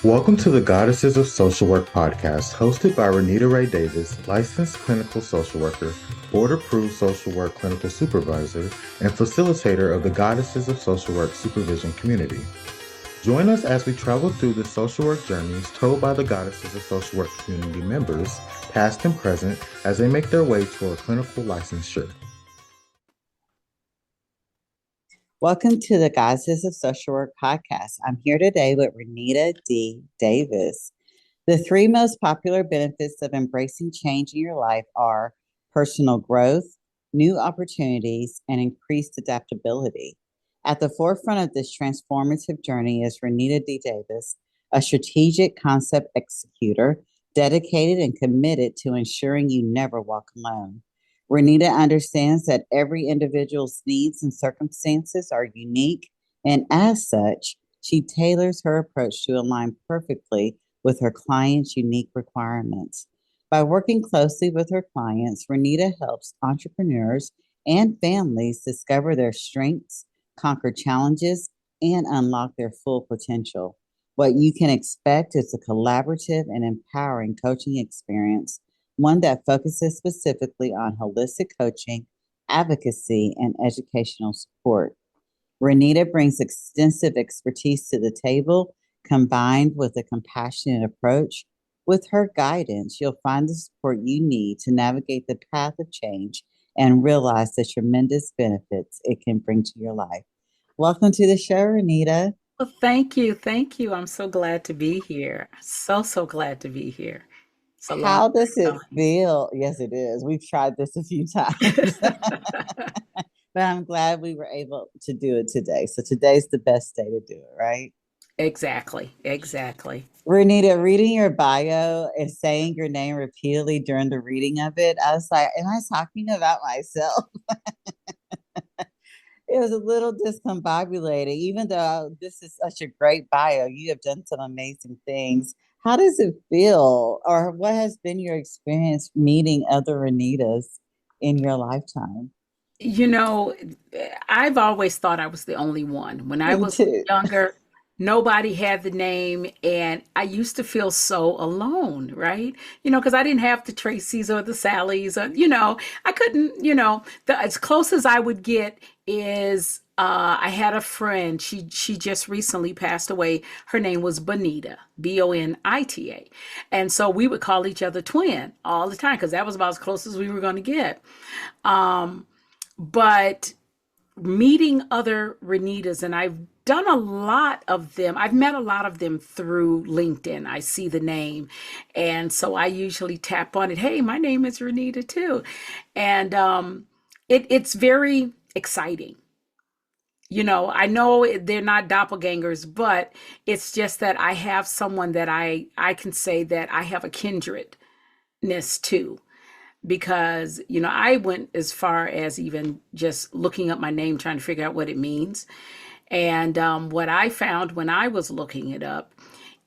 Welcome to the Goddesses of Social Work podcast, hosted by Renita D Davis, licensed clinical social worker, board-approved social work clinical supervisor, and facilitator of the Goddesses of Social Work supervision community. Join us as we travel through the social work journeys told by the Goddesses of Social Work community members, past and present, as they make their way toward clinical licensure. Welcome to the Goddesses of Social Work podcast. I'm here today with Renita D Davis. The three most popular benefits of embracing change in your life are personal growth, new opportunities, and increased adaptability. At the forefront of this transformative journey is Renita D Davis, a strategic concept executor dedicated and committed to ensuring you never walk alone. Renita understands that every individual's needs and circumstances are unique, and as such, she tailors her approach to align perfectly with her clients' unique requirements. By working closely with her clients, Renita helps entrepreneurs and families discover their strengths, conquer challenges, and unlock their full potential. What you can expect is a collaborative and empowering coaching experience, one that focuses specifically on holistic coaching, advocacy, and educational support. Renita brings extensive expertise to the table, combined with a compassionate approach. With her guidance, you'll find the support you need to navigate the path of change and realize the tremendous benefits it can bring to your life. Welcome to the show, Renita. Well, thank you. Thank you. I'm so glad to be here. So glad to be here. It's a long How does it time feel? Yes, it is. We've tried this a few times, coming. but I'm glad we were able to do it today. So today's the best day to do it, right? Exactly. Exactly. Renita, reading your bio and saying your name repeatedly during the reading of it, I was like, am I talking about myself? It was a little discombobulating, even though this is such a great bio. You have done some amazing things. How does it feel, or what has been your experience meeting other Renitas in your lifetime? You know, I've always thought I was the only one. When I Me was too. younger, nobody had the name, and I used to feel so alone, right? Because I didn't have the Tracys or the Sallys, or, I couldn't, as close as I would get is I had a friend. She just recently passed away. Her name was Bonita, Bonita. And so we would call each other twin all the time because that was about as close as we were going to get. Um, but meeting other Renitas, and I've done a lot of them. I've met a lot of them through LinkedIn. I see the name. And so I usually tap on it. Hey, my name is Renita too. And it's very exciting. I know they're not doppelgangers, but it's just that I have someone that I can say that I have a kindredness to, because I went as far as even just looking up my name trying to figure out what it means. And what I found when I was looking it up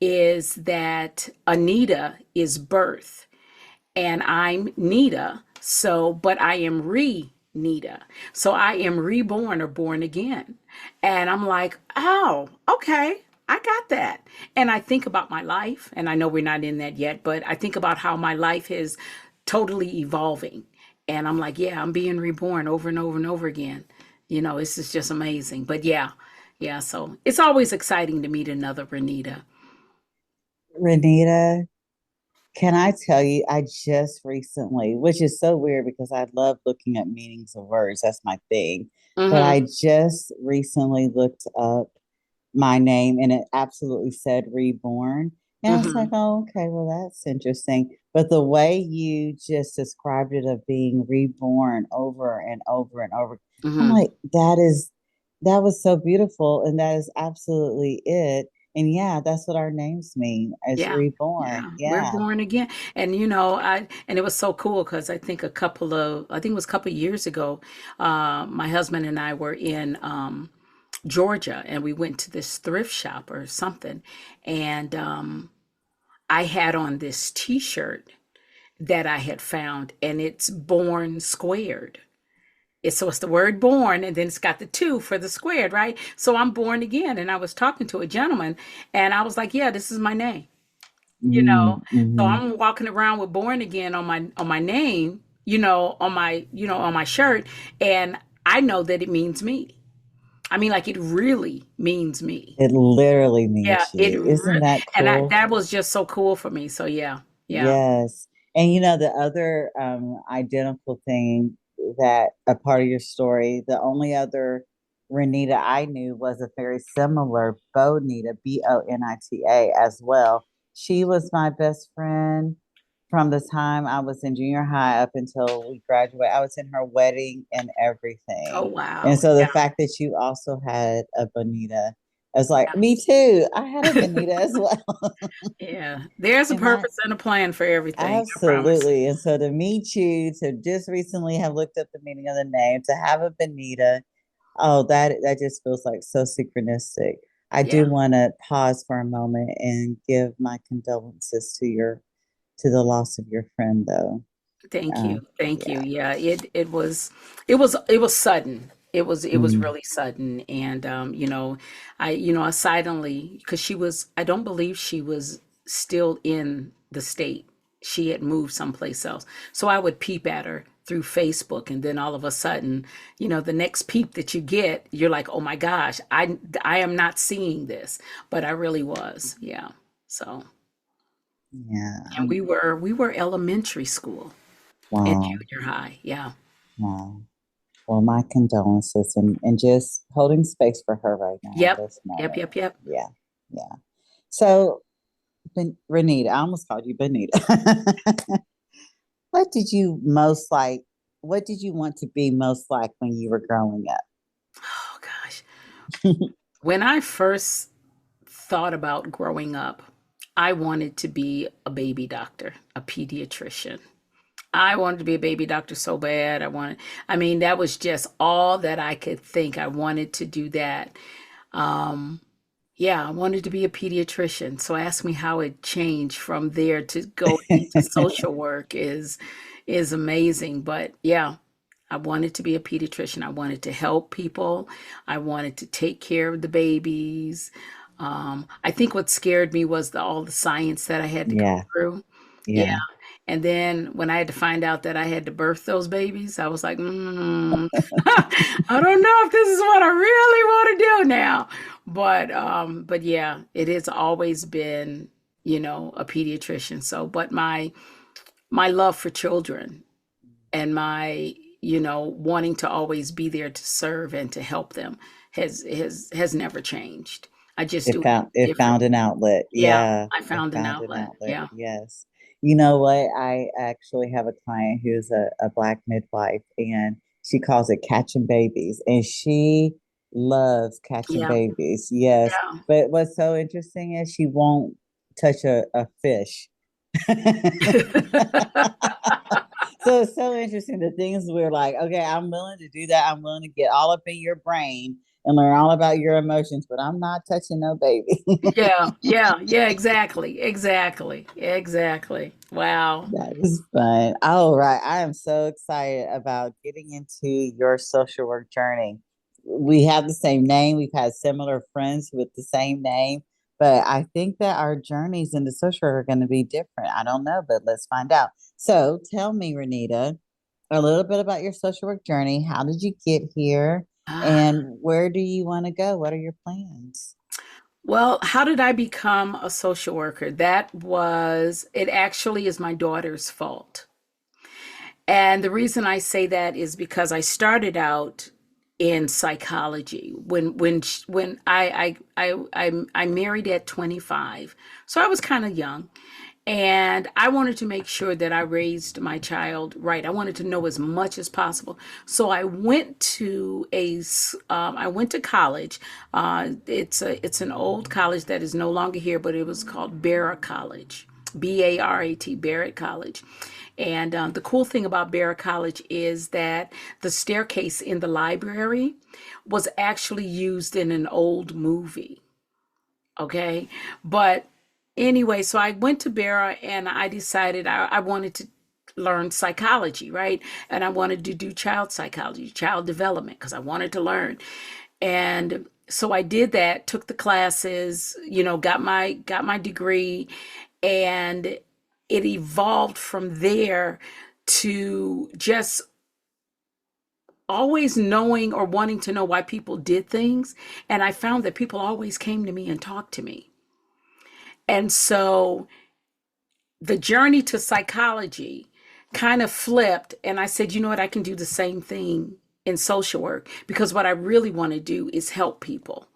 is that Anita is birth, and I'm Nita, but I am Nita, so I am reborn or born again. And I'm like, oh, okay, I got that. And I think about my life, and I know we're not in that yet, but I think about how my life is totally evolving. And I'm like, yeah, I'm being reborn over and over and over again. This is just amazing. But yeah, so it's always exciting to meet another Renita. Renita, can I tell you, I just recently, which is so weird because I love looking at meanings of words, that's my thing. But Mm-hmm. I just recently looked up my name and it absolutely said reborn. And I was like, Mm-hmm. oh, okay, well, that's interesting. But the way you just described it of being reborn over and over and over, I'm Mm-hmm. like, that was so beautiful. And that is absolutely it. And yeah, that's what our names mean as Yeah, reborn. yeah, we're Yeah. born again. And it was so cool because I think it was a couple of years ago, my husband and I were in Georgia, and we went to this thrift shop or something. And I had on this t-shirt that I had found, and it's born squared. it's the word born, and then it's got the two for the squared, right? So I'm born again. And I was talking to a gentleman, and I was like, yeah, this is my name. So Mm-hmm. I'm walking around with born again on my name, on my shirt, and I know that it means me. I mean, like, it really means me. It literally Yeah, means you. Isn't that and cool? that was just so cool for me. So yeah, yeah. Yes. And the other identical thing that a part of your story, the only other Renita I knew was a very similar Bonita, Bonita, as well. She was my best friend from the time I was in junior high up until we graduated. I was in her wedding and Oh everything. And wow. so the Yeah, fact that you also had a Bonita, I was like, yeah. me too. I had a Bonita as well. Yeah. There's a And I purpose and a plan for everything, I promise. Absolutely. And so to meet you, to just recently have looked up the meaning of the name, to have a Benita, oh, that just feels like so synchronistic. I Yeah. do want to pause for a moment and give my condolences to the loss of your friend, though. Thank you. Um, Thank you. yeah. Yeah, it was sudden. It was Mm, really sudden. And I suddenly, because I don't believe she was still in the state. She had moved someplace else. So I would peep at her through Facebook, and then all of a sudden, the next peep that you get, you're like, "Oh my gosh, I am not seeing this." But I really was. Yeah. So, yeah. and we were elementary school and Wow. junior high. Yeah. Wow. Well, my condolences and just holding space for her right now in Yep. this Yep. moment. Yep. Yep. Yeah. Yeah. So, Renita, I almost called you Benita. What did you most like? What did you want to be most like when you were growing Oh gosh. up? When I first thought about growing up, I wanted to be a baby doctor, a pediatrician. I wanted to be a baby doctor so bad. I mean, that was just all that I could think. I wanted to do that. Um, yeah, I wanted to be a pediatrician. So ask me how it changed from there to go into social work is amazing. But yeah, I wanted to be a pediatrician. I wanted to help people. I wanted to take care of the babies. I think what scared me was all the science that I had to go Yeah, through. Yeah. yeah. And then when I had to find out that I had to birth those babies, I was like, I don't know if this is what I really want to do now. But yeah, it has always been, a pediatrician. So, but my love for children and my wanting to always be there to serve and to help them has never changed. I just do it It different. found an outlet. Yeah, Yeah, I it found an found an outlet. outlet. Yeah. Yes. You know what? I actually have a client who's a black midwife, and she calls it catching babies, and she loves catching Yeah. babies. Yes. Yeah. But what's so interesting is she won't touch a fish. So it's so interesting the things we're like, okay, I'm willing to do that. I'm willing to get all up in your brain and learn all about your emotions, but I'm not touching no baby. Yeah, yeah, yeah, exactly, exactly, exactly. Wow. That is fun. All right. I am so excited about getting into your social work journey. We have the same name. We've had similar friends with the same name, but I think that our journeys into social work are going to be different. I don't know, but let's find out. So tell me, Renita, a little bit about your social work journey. How did you get here? Ah, And where do you want to go? What are your plans? well, how did I become a social worker? It actually is my daughter's fault. And the reason I say that is because I started out in psychology when I married at 25. So I was kind of young. And I wanted to make sure that I raised my child right. I wanted to know as much as possible. So I went to college. It's an old college that is no longer here, but it was called Barra College, Barat, Barrett College. And the cool thing about Barra College is that the staircase in the library was actually used in an old movie. Okay. But anyway, so I went to Barra and I decided I wanted to. learn psychology, right? And I wanted to do child psychology, child development, because I wanted to learn. And so I did that, took the classes, got my degree, and it evolved from there to just always knowing or wanting to know why people did things. And I found that people always came to me and talked to me. And so the journey to psychology kind of flipped. And I said, you know what? I can do the same thing in social work, because what I really want to do is help people.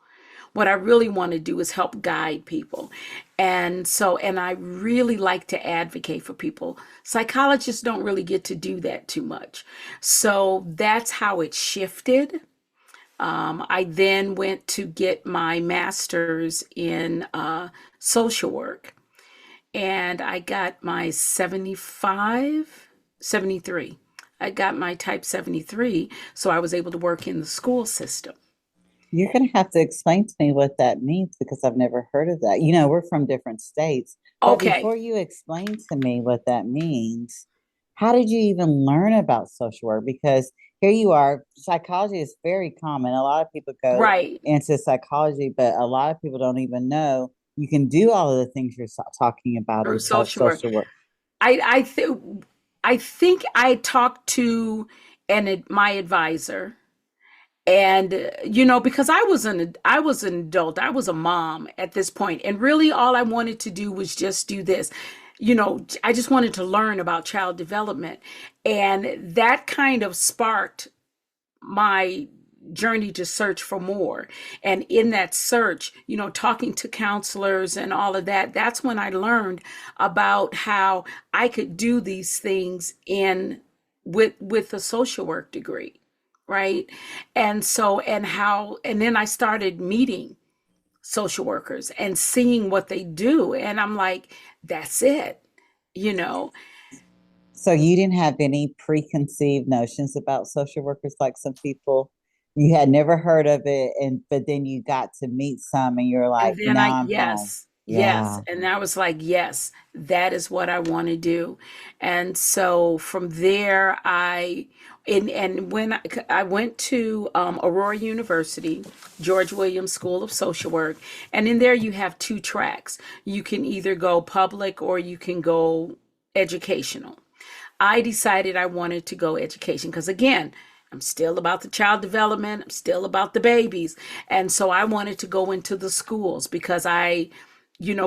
What I really want to do is help guide people. And I really like to advocate for people. Psychologists don't really get to do that too much. So that's how it shifted. I then went to get my master's in social work, and I got my 73. I got my type 73, so I was able to work in the school system. You're going to have to explain to me what that means because I've never heard of that. We're from different states, but Okay, before you explain to me what that means, how did you even learn about social work? Because here you are, psychology is very common. A lot of people go right. into psychology, but a lot of people don't even know you can do all of the things you're talking about Through in social work. social work. I think I talked to my advisor, and because I was an adult, I was a mom at this point, and really all I wanted to do was just do this. I just wanted to learn about child development, and that kind of sparked my journey to search for more. And in that search, talking to counselors and all of that, that's when I learned about how I could do these things in with a social work degree, right? And then I started meeting social workers and seeing what they do, and I'm like, that's it, you know. So you didn't have any preconceived notions about social workers like some people. You had never heard of it, and but then you got to meet some, and you're And like, then now I'm home. yes. Yeah. And I was like, yes, that is what I want to do. And so from there, and when I went to Aurora University, George Williams School of Social Work, and in there you have two tracks. You can either go public or you can go educational. I decided I wanted to go education because, again, I'm still about the child development. I'm still about the babies. And so I wanted to go into the schools because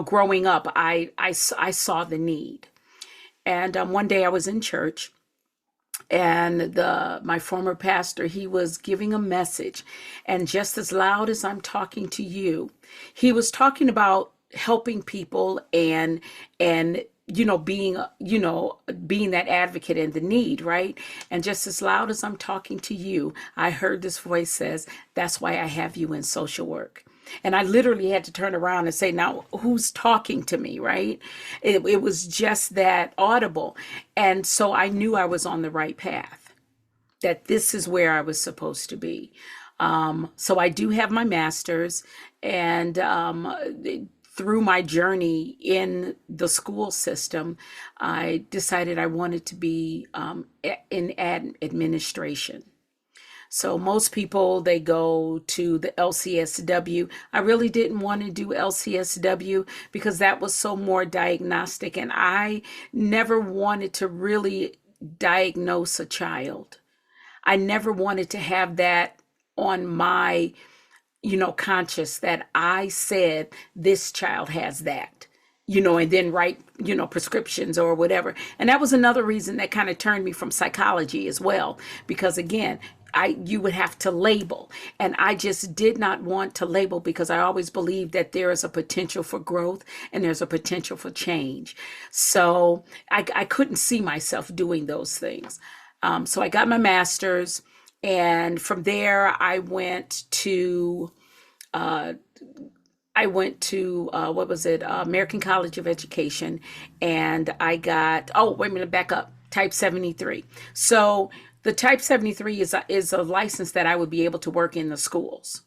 growing up, I saw the need. And one day I was in church, and my former pastor, he was giving a message, and just as loud as I'm talking to you, he was talking about helping people and being that advocate and the need, right? And just as loud as I'm talking to you, I heard this voice says, that's why I have you in social work. And I literally had to turn around and say, now who's talking to me, right? It was just that audible. And so I knew I was on the right path, that this is where I was supposed to be. So I do have my master's, and through my journey in the school system, I decided I wanted to be in administration. So most people, they go to the LCSW. I really didn't want to do LCSW because that was so more diagnostic, and I never wanted to really diagnose a child. I never wanted to have that on my, conscious, that I said this child has that, and then write, prescriptions or whatever. And that was another reason that kind of turned me from psychology as well, because again, you would have to label, and I just did not want to label because I always believed that there is a potential for growth and there's a potential for change. So I couldn't see myself doing those things. So I got my master's, and from there uh, what was it? American College of Education, and I got, oh, wait a minute, back up. Type 73. So the Type 73 is a license that I would be able to work in the schools.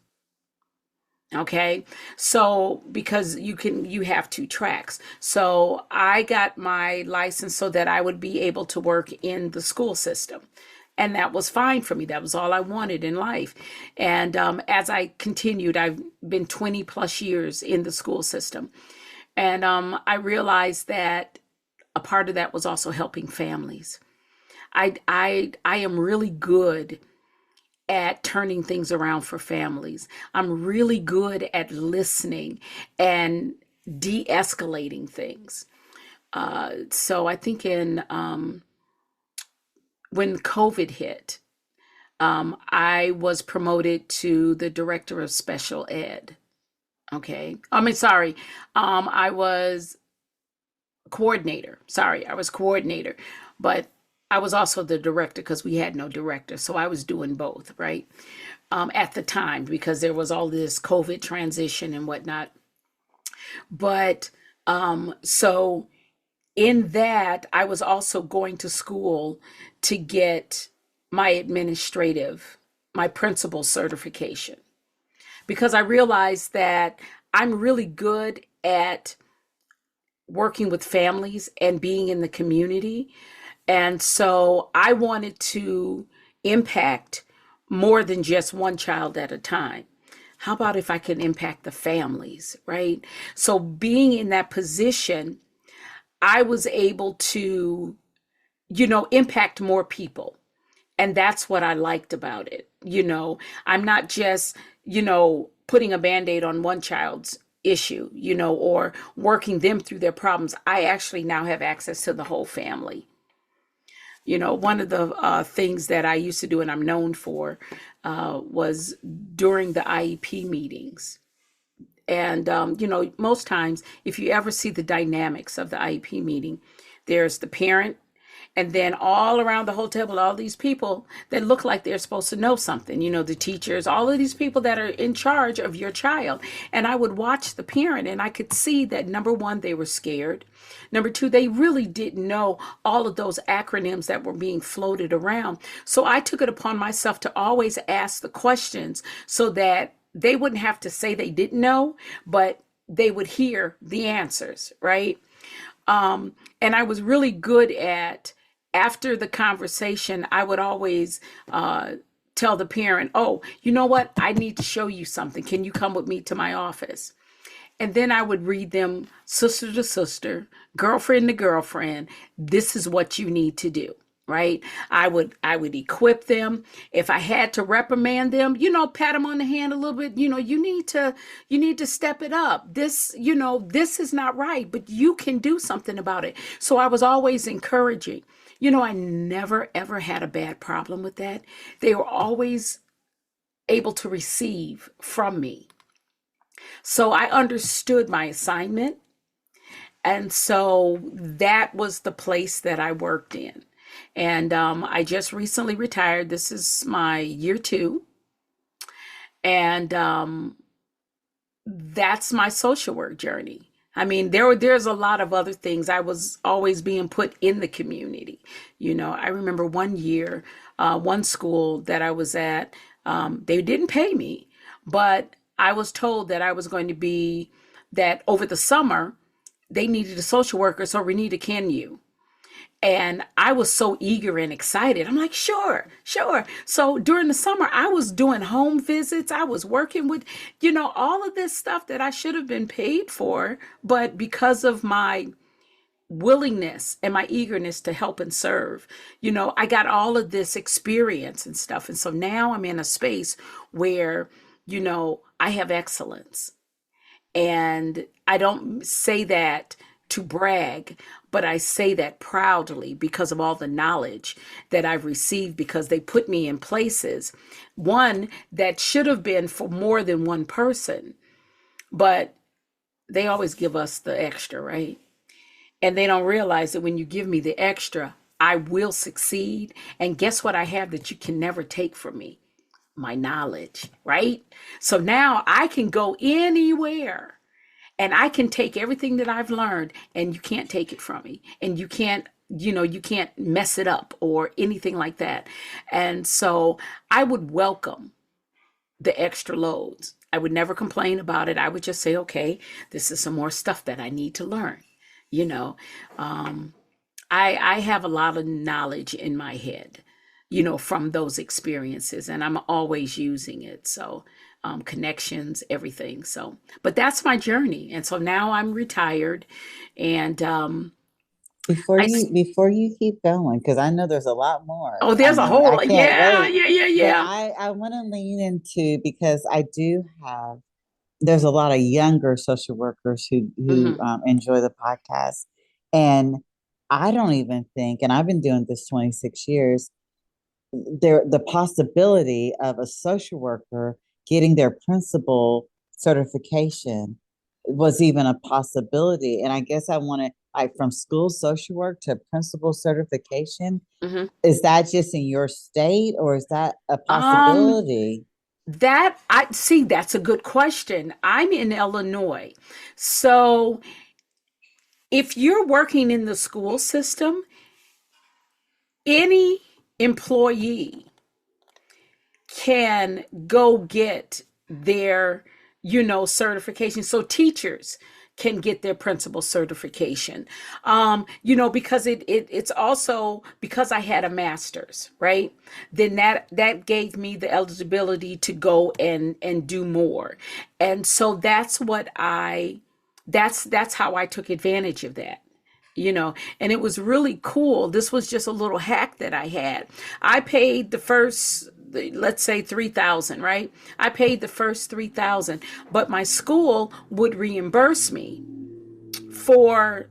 Okay. So because you have two tracks. So I got my license so that I would be able to work in the school system. And that was fine for me. That was all I wanted in life. And as I continued, I've been 20 plus years in the school system. And I realized that a part of that was also helping families. I am really good at turning things around for families. I'm really good at listening and de-escalating things. So I think in when COVID hit, I was promoted to the director of special ed. Okay, I mean, sorry, I was coordinator. Sorry, I was coordinator, but I was also the director because we had no director. So I was doing both, right? At the time, because there was all this COVID transition and whatnot. But so in that, I was also going to school to get my principal certification, because I realized that I'm really good at working with families and being in the community. And so I wanted to impact more than just one child at a time. How about if I can impact the families, right? So being in that position, I was able to, impact more people. And that's what I liked about it. I'm not just, putting a band-aid on one child's issue, or working them through their problems. I actually now have access to the whole family. One of the things that I used to do and I'm known for was during the IEP meetings. And, most times, if you ever see the dynamics of the IEP meeting, there's the parent, and then all around the whole table, all these people that look like they're supposed to know something, the teachers, all of these people that are in charge of your child. And I would watch the parent and I could see that, number one, they were scared. Number two, they really didn't know all of those acronyms that were being floated around. So I took it upon myself to always ask the questions so that they wouldn't have to say they didn't know, but they would hear the answers, right? And I was really good at, after the conversation, I would always tell the parent, oh, you know what? I need to show you something. Can you come with me to my office? And then I would read them sister to sister, girlfriend to girlfriend. This is what you need to do, right? I would equip them. If I had to reprimand them, pat them on the hand a little bit, you need to step it up. This is not right, but you can do something about it. So I was always encouraging. I never ever had a bad problem with that. They were always able to receive from me. So I understood my assignment. And so that was the place that I worked in. And I just recently retired. This is my year 2. And that's my social work journey. I mean, there's a lot of other things. I was always being put in the community. I remember one year, one school that I was at, they didn't pay me, but I was told that I was going to be, that over the summer, they needed a social worker. So Renita, can you? And I was so eager and excited. I'm like, sure. So during the summer, I was doing home visits. I was working with, all of this stuff that I should have been paid for. But because of my willingness and my eagerness to help and serve, I got all of this experience and stuff. And so now I'm in a space where, I have excellence. And I don't say that to brag, but I say that proudly because of all the knowledge that I've received, because they put me in places, one that should have been for more than one person, but they always give us the extra, right? And they don't realize that when you give me the extra, I will succeed. And guess what I have that you can never take from me? My knowledge, right? So now I can go anywhere. And I can take everything that I've learned, and you can't take it from me. And you can't mess it up or anything like that. And so I would welcome the extra loads. I would never complain about it. I would just say, okay, this is some more stuff that I need to learn. You know, um, I have a lot of knowledge in my head, from those experiences, and I'm always using it. So, connections, everything. So, but that's my journey. And so now I'm retired, and Before I, you keep going, because I know there's a lot more. oh, I there's a mean, I whole, can't yeah, wait. yeah, yeah, But yeah. I want to lean into, because I do have, there's a lot of younger social workers who Hmm. enjoy the podcast, and I don't even think, and I've been doing this 26 years, the possibility of a social worker getting their principal certification was even a possibility. And I guess I want to, like, from school social work to principal certification. Hmm. Is that just in your state, or is that a Um, possibility? that I see, that's a good question. I'm in Illinois. So if you're working in the school system, any employee can go get their, certification. So teachers can get their principal certification. Because it's also because I had a master's, right? Then that gave me the eligibility to go and do more. And so that's how I took advantage of that. And it was really cool. This was just a little hack that I had. I paid the first, let's say 3,000, right? I paid the first 3,000, but my school would reimburse me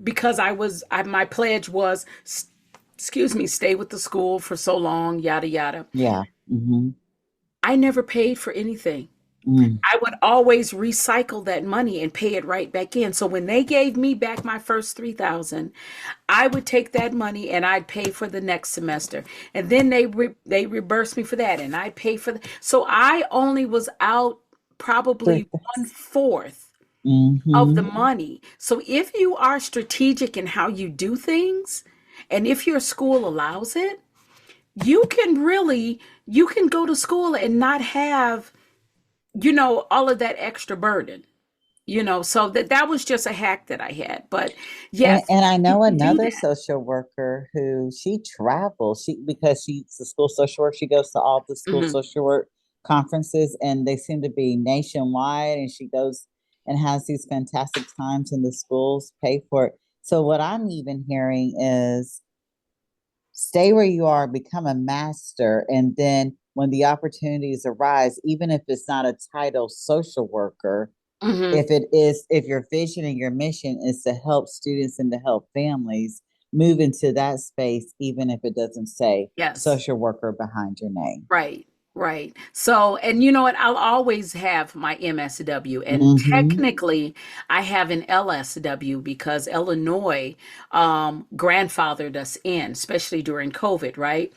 because my pledge was, excuse me, stay with the school for so long, yada yada. Yeah. Mm-hmm. I never paid for anything. Mm. I would always recycle that money and pay it right back in. So when they gave me back my first 3,000, I would take that money and I'd pay for the next semester. And then they reimbursed me for that and I'd pay for so I only was out probably one fourth of the Mm-hmm. money. So if you are strategic in how you do things, and if your school allows it, you can go to school and not have, all of that extra burden. So that was just a hack that I had. But yes, And I you know can do another that. social worker who she travels. Because she's a school social work. She goes to all the school Hmm. social work conferences, and they seem to be nationwide. And she goes and has these fantastic times, in the schools pay for it. So what I'm even hearing is, stay where you are, become a master, and then when the opportunities arise, even if it's not a title social worker, Hmm. if your vision and your mission is to help students and to help families, move into that space, even if it doesn't say Yes. social worker behind your name. Right. Right. So, and you know what? I'll always have my M.S.W. And Mm-hmm. technically, I have an L.S.W. because Illinois grandfathered us in, especially during COVID, right?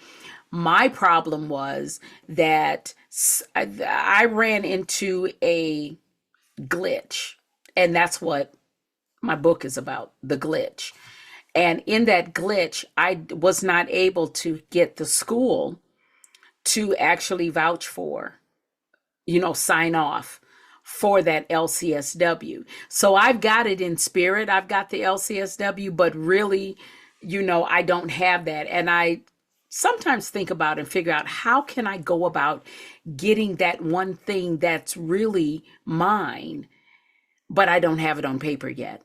My problem was that I ran into a glitch, and that's what my book is about, the glitch. And in that glitch, I was not able to get the school to actually vouch for, sign off for that LCSW. So I've got it in spirit. I've got the LCSW, but really, I don't have that. And I sometimes think about and figure out how can I go about getting that one thing that's really mine, but I don't have it on paper yet.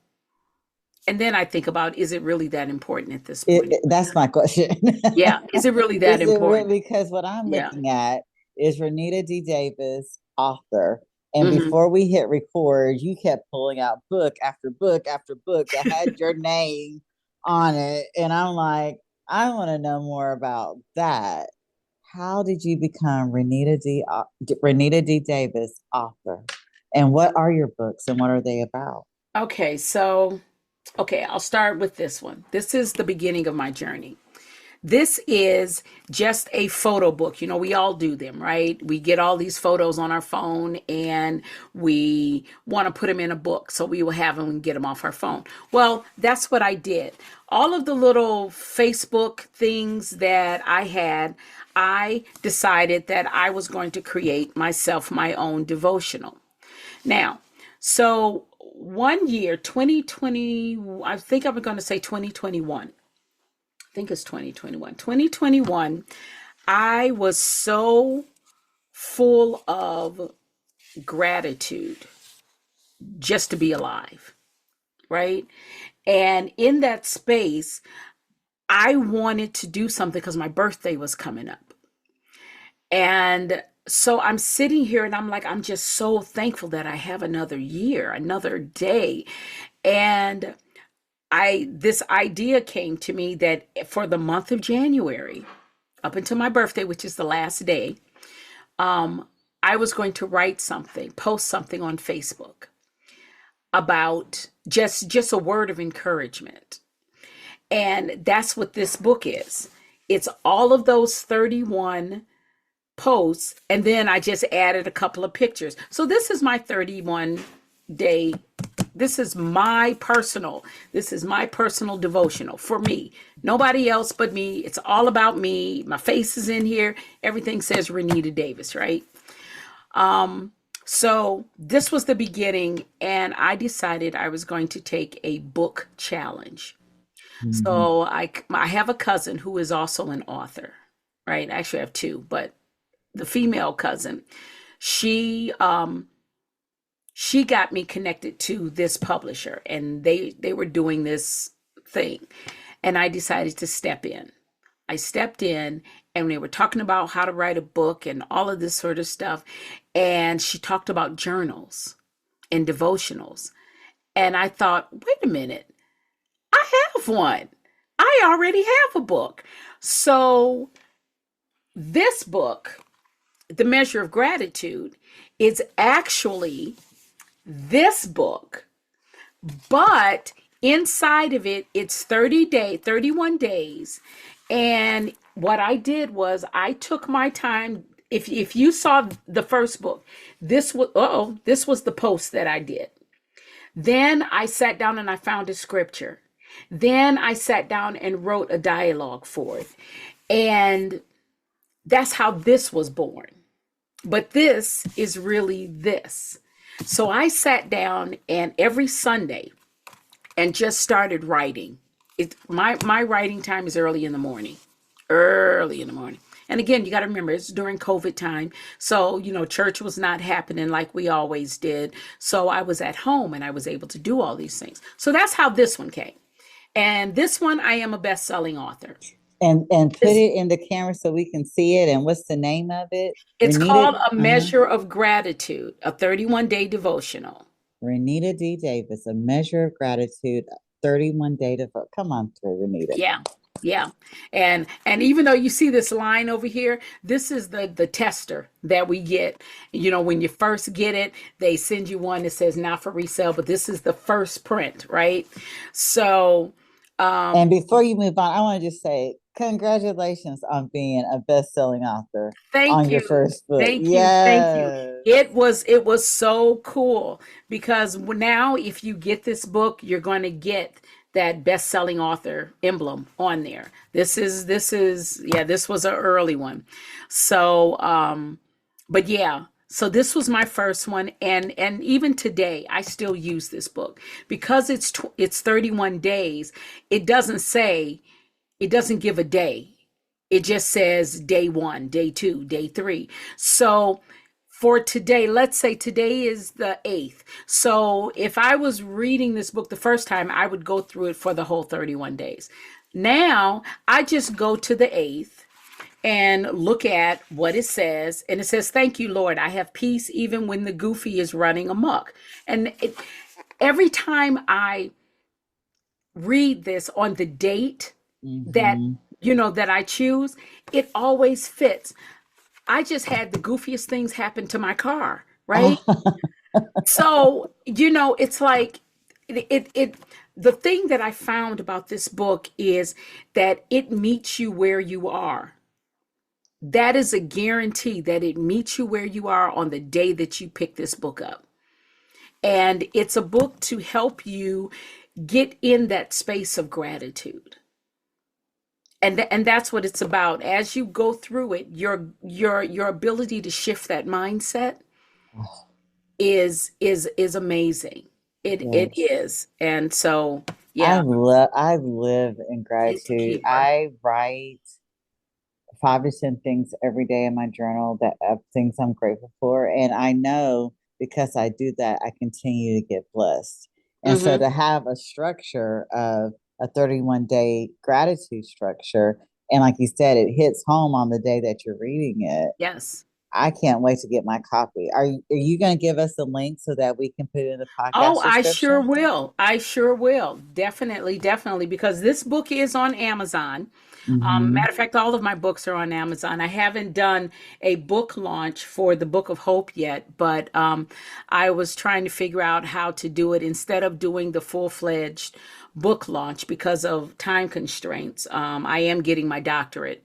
And then I think about, is it really that important at this point? That's my question. Yeah. Is it really that Is it important? really? Because what I'm Yeah. looking at is Renita D Davis, author. And Hmm. before we hit record, you kept pulling out book after book after book that had your name on it. And I'm like, I want to know more about that. How did you become Renita D Davis, author? And what are your books, and what are they about? Okay. So, okay, I'll start with this one. This is the beginning of my journey. This is just a photo book. We all do them, right? We get all these photos on our phone and we want to put them in a book. So we will have them and get them off our phone. Well, that's what I did. All of the little Facebook things that I had, I decided that I was going to create myself my own devotional. Now, so one year, 2020, I think I'm going to say 2021. I think it's 2021. 2021, I was so full of gratitude just to be alive, right? And in that space, I wanted to do something because my birthday was coming up. And so I'm sitting here and I'm like, I'm just so thankful that I have another year, another day. And this idea came to me that for the month of January, up until my birthday, which is the last day, I was going to write something, post something on Facebook about just a word of encouragement. And that's what this book is. It's all of those 31 posts, and then I just added a couple of pictures. So this is my 31 day. This is my personal devotional for me. Nobody else but me. It's all about me. My face is in here. Everything says Renita Davis, right? So this was the beginning, and I decided I was going to take a book challenge. Mhm. So I have a cousin who is also an author, right? Actually, I have two, but the female cousin, she got me connected to this publisher, and they were doing this thing, and I decided to step in. I stepped in, and they were talking about how to write a book and all of this sort of stuff, and she talked about journals and devotionals, and I thought, wait a minute, I have one. I already have a book. So this book, The Measure of Gratitude, is actually this book, but inside of it, it's 31 days. And what I did was I took my time. If you saw the first book, this was the post that I did. Then I sat down and I found a scripture. Then I sat down and wrote a dialogue for it. And that's how this was born. But this is really this. So I sat down and every Sunday and just started writing. My writing time is early in the morning. Early in the morning. And again, you got to remember, it's during COVID time. So, church was not happening like we always did. So I was at home and I was able to do all these things. So that's how this one came. And this one, I am a best-selling author. And put it in the camera so we can see it. And what's the name of it? It's called A Measure of Gratitude, a 31-day devotional. Renita D Davis, A Measure of Gratitude, 31-day devotional. Come on through, Renita. Yeah. And even though you see this line over here, this is the tester that we get. When you first get it, they send you one that says not for resale, but this is the first print, right? So and before you move on, I want to just say congratulations on being a best-selling author on your first book. Thank you. It was so cool because now if you get this book, you're going to get that best-selling author emblem on there. This was an early one. So but yeah, so this was my first one, and even today I still use this book because it's 31 days. It doesn't give a day. It just says day 1, day 2, day 3. So for today, let's say today is the 8th. So if I was reading this book the first time, I would go through it for the whole 31 days. Now I just go to the 8th and look at what it says. And it says, thank you, Lord. I have peace even when the goofy is running amok. And every time I read this on the date that I choose, it always fits. I just had the goofiest things happen to my car, right? So, it's like the thing that I found about this book is that it meets you where you are. That is a guarantee that it meets you where you are on the day that you pick this book up. And it's a book to help you get in that space of gratitude. And that's what it's about. As you go through it, your ability to shift that mindset is amazing. It Yes. is. And so, yeah, I live in it's a gratitude. keeper. I write 5 to 10 things every day in my journal that things I'm grateful for. And I know because I do that, I continue to get blessed. And so Hmm. to have a structure of a 31-day gratitude structure, and like you said, it hits home on the day that you're reading it. Yes. I can't wait to get my copy. Are you going to give us a link so that we can put it in the Oh, podcast I sure description? will. I sure will. Definitely, definitely, because this book is on Amazon. Mm-hmm. Matter of fact, all of my books are on Amazon. I haven't done a book launch for the Book of Hope yet, but I was trying to figure out how to do it instead of doing the full-fledged book launch because of time constraints. I am getting my doctorate.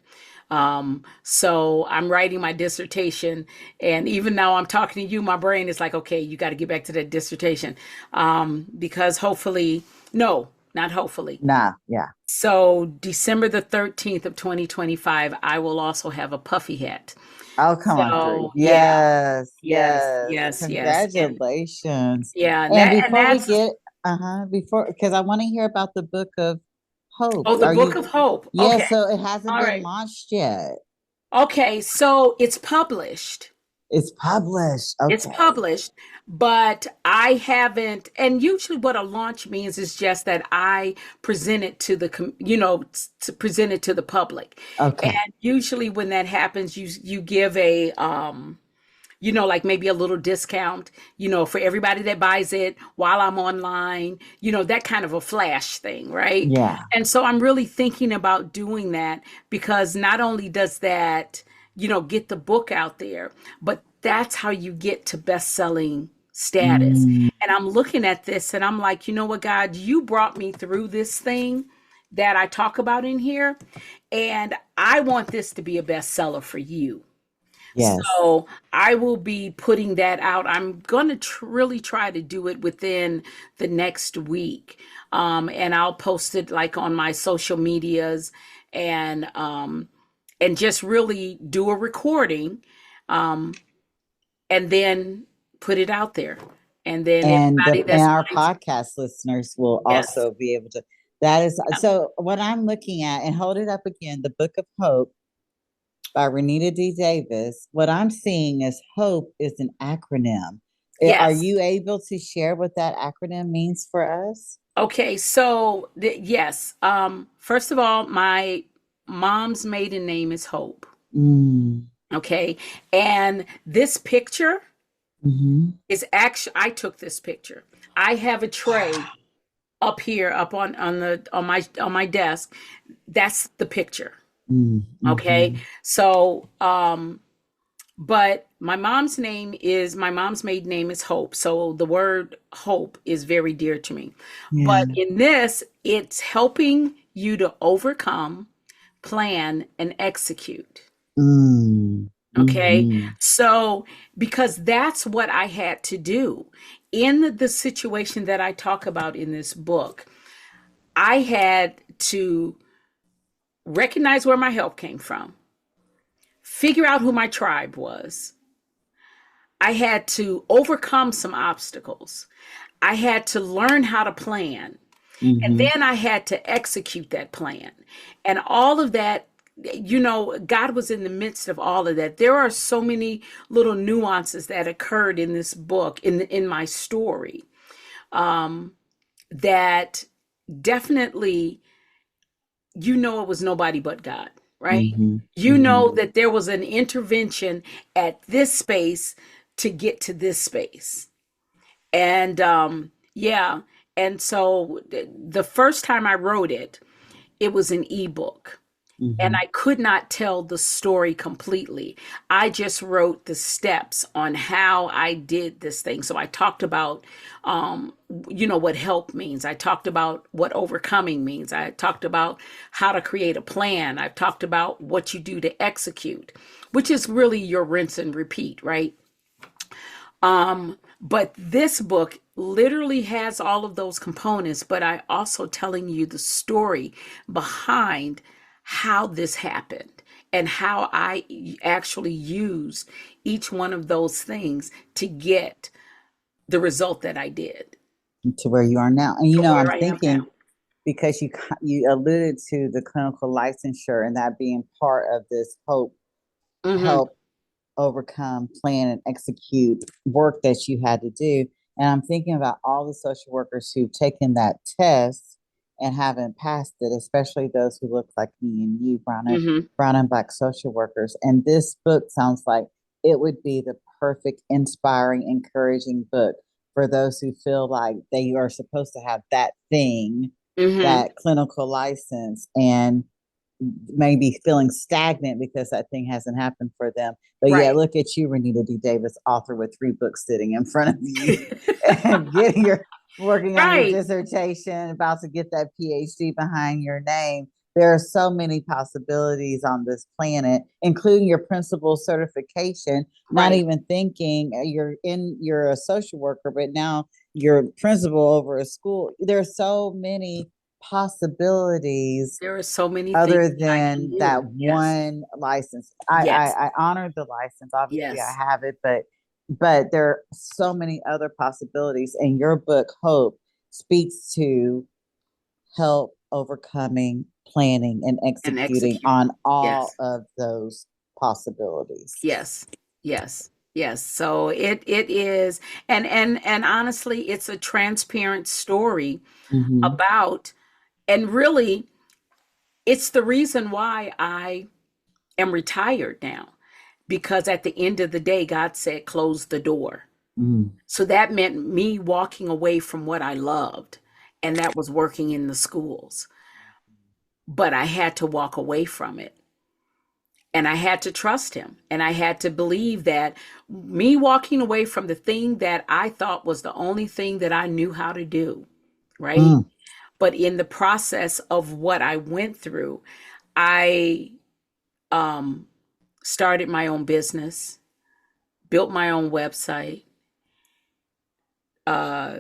So I'm writing my dissertation, and even now I'm talking to you, my brain is like, okay, you got to get back to that dissertation, because hopefully, no, not hopefully. Nah, yeah. So December the 13th of 2025, I will also have a puffy hat. Oh, come on through. So yeah, Yes, yes, yes. yes, yes, and Congratulations. yeah, and And that and before we that's get, before, because I want to hear about the Book of Hope. oh, the Are Book you, of Hope. yeah, Okay, so it hasn't all been right. launched yet. Okay, so it's published. It's published. It's Okay. published, but I haven't. And usually, what a launch means is just that I present it to to present it to the public. Okay. And usually, when that happens, you give a like maybe a little discount, for everybody that buys it while I'm online, that kind of a flash thing, right? Yeah. And so I'm really thinking about doing that because not only does that, get the book out there, but that's how you get to best-selling status. Mm, And I'm looking at this and I'm like, you know what, God, you brought me through this thing that I talk about in here, and I want this to be a bestseller for you. yes. So I will be putting that out. I'm going to really try to do it within the next week. And I'll post it like on my social medias, and just really do a recording, um, and then put it out there. And then And everybody and that's our wanting to, podcast listeners will yes, also be able to. That is yeah, so what I'm looking at, and hold it up again, the Book of Hope by Renita D Davis. What I'm seeing is HOPE is an acronym. Are yes. you able to share what that acronym means for us? Okay, so yes. First of all, my mom's maiden name is Hope. Mm, Okay. And this picture hmm. is actually, I took this picture. I have a tray Wow. up here, up on my desk. That's the picture. Mm, Okay. hmm. So, but my mom's maiden name is Hope. So the word hope is very dear to me. But Yeah. in this, it's helping you to overcome, plan, and execute. Mm, Okay. hmm. So, because that's what I had to do in the situation that I talk about in this book, I had to recognize where my help came from, figure out who my tribe was. I had to overcome some obstacles. I had to learn how to plan. And Hmm. then I had to execute that plan. And all of that, God was in the midst of all of that. There are so many little nuances that occurred in this book, in my story, um, that definitely, it was nobody but God, right? Hmm. You Hmm. know that there was an intervention at this space to get to this space. And yeah, and so the first time I wrote it, it was an ebook. And Hmm. I could not tell the story completely. I just wrote the steps on how I did this thing. So I talked about, what help means. I talked about what overcoming means. I talked about how to create a plan. I've talked about what you do to execute, which is really your rinse and repeat, right? But this book literally has all of those components, but I also telling you the story behind how this happened and how I actually used each one of those things to get the result that I did to where you are now. And to I'm where I am thinking now. because you alluded to the clinical licensure and that being part of this hope Hmm. help overcome, plan, and execute work that you had to do. And I'm thinking about all the social workers who've taken that test and haven't passed it, especially those who look like me and you, Hmm. brown and black social workers. And this book sounds like it would be the perfect, inspiring, encouraging book for those who feel like they are supposed to have that thing, Hmm. that clinical license, and maybe feeling stagnant because that thing hasn't happened for them. But yeah, Right. look at you, Renita D. Davis, author with 3 books sitting in front of you and getting your working on your Right. dissertation, about to get that PhD behind your name. There are so many possibilities on this planet, including your principal certification. Not Right. even thinking you're a social worker, but now you're principal over a school. There are so many possibilities There are so many things other that I can than that do. Yes. one license. I, Yes. I I honored the license. Obviously, I Yes. have it, but there are so many other possibilities. And your book, Hope, speaks to help overcoming, planning, and And executing executing. on all Yes. of those possibilities. Yes. Yes. Yes. So it is, and honestly, it's a transparent story Mm-hmm. about, and really, it's the reason why I am retired now, because at the end of the day, God said, close the door. Mm. So that meant me walking away from what I loved, and that was working in the schools. But I had to walk away from it. And I had to trust him. And I had to believe that me walking away from the thing that I thought was the only thing that I knew how to do, right? Mm. But in the process of what I went through, I um, started my own business, built my own website, uh,